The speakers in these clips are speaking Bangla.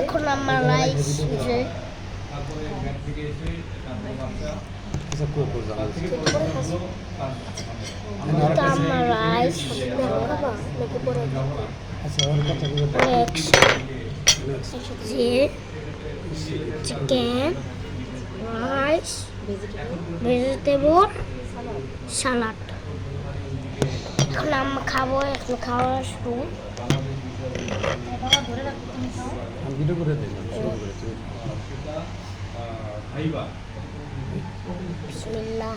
এখন আমার রাইস যে আমার রাইস যে চিকেন রাইস ভেজিটেবল সালাড এখন আমরা খাবো এখন খাওয়া শুরু বিসমিল্লাহ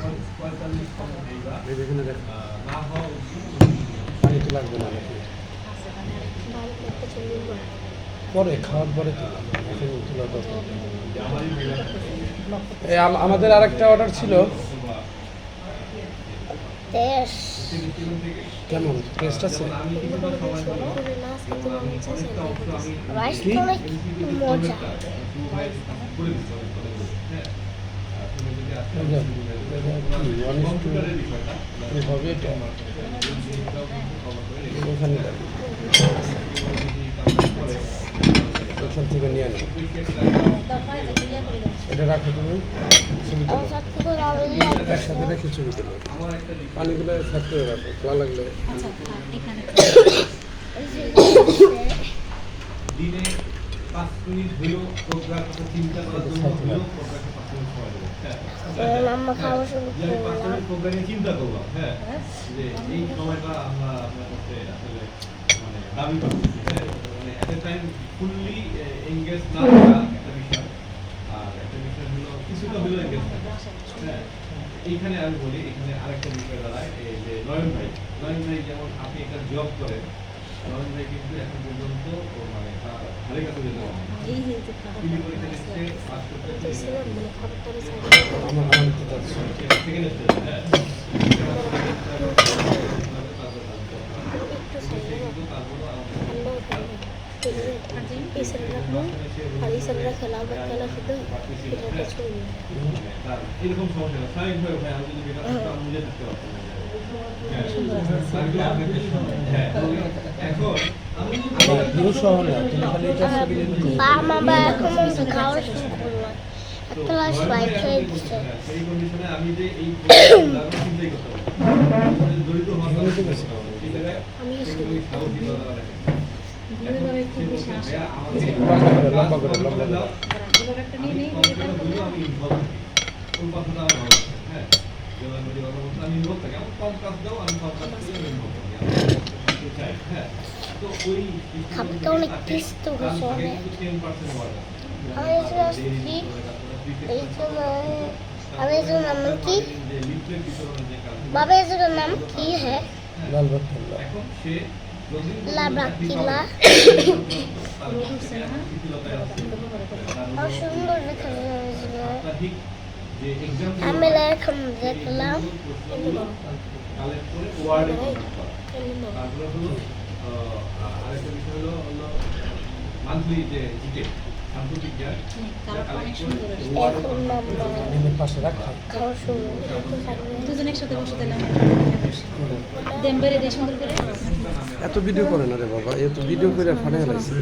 পরে খাওয়ার পরে আমাদের আরেকটা অর্ডার ছিল। কেমন টেস্ট আছে? রাইসটা অনেক মজা। ওখান থেকে নিয়ে আনো, এটা রাখো তুমি একসাথে রেখে ছবি তুলো। পানিগুলো থাকতে রাখো, খোলা লাগলে দিনে 5 মিনিট হলেও প্রোগ্রাম চিন্তা করার জন্য হলেও প্রোগ্রামে 5 মিনিট সময় দেবো। আমরা খাওয়া শুরু করলাম। প্রোগ্রামে চিন্তা করলাম হ্যাঁ যে এই সময়টা আমরা আপনার কাছে আসলে মানে দাবি করতেছি হ্যাঁ মানে এট এ টাইম ফুললি এনগেজ না থাকা একটা বিষয়, আর একটা বিষয় হলো কিছুটা হলেও এনগেজ থাকা হ্যাঁ। এইখানে আমি বলি এখানে আরেকটা বিষয় দাঁড়ায় এই যে নয়ন ভাই যেমন আপনি একটা জব করেন, নয়ন ভাই কিন্তু এখন পর্যন্ত মানে তার ধারে কাছে যেতে পারেন তিনি পরীক্ষা দিচ্ছে পাস করতে এরকম সমস্যা স্বাভাবিকভাবে ভাই আমি যদি বেকার থাকতাম আমি নিজে থাকতে পারতাম আমি যে এই আমি ইনভলভ থাকি আমার কম কাজ দাও আমি সব কাজ করি আমি ইনভলভ থাকি হ্যাঁ তো ওই খাবারটা অনেক টেস্টি হয়েছে অনেক। 10% ওয়ার্ক अब इसका नाम की बाबा इसका नाम की है लाब्राकिला और सुंदर देखा हमें लेकर देखला মান্থলি যে জিকে সাম্প্রতিক এত ভিডিও করে না রে বাবা, এত ভিডিও করে ফাটে গেছে।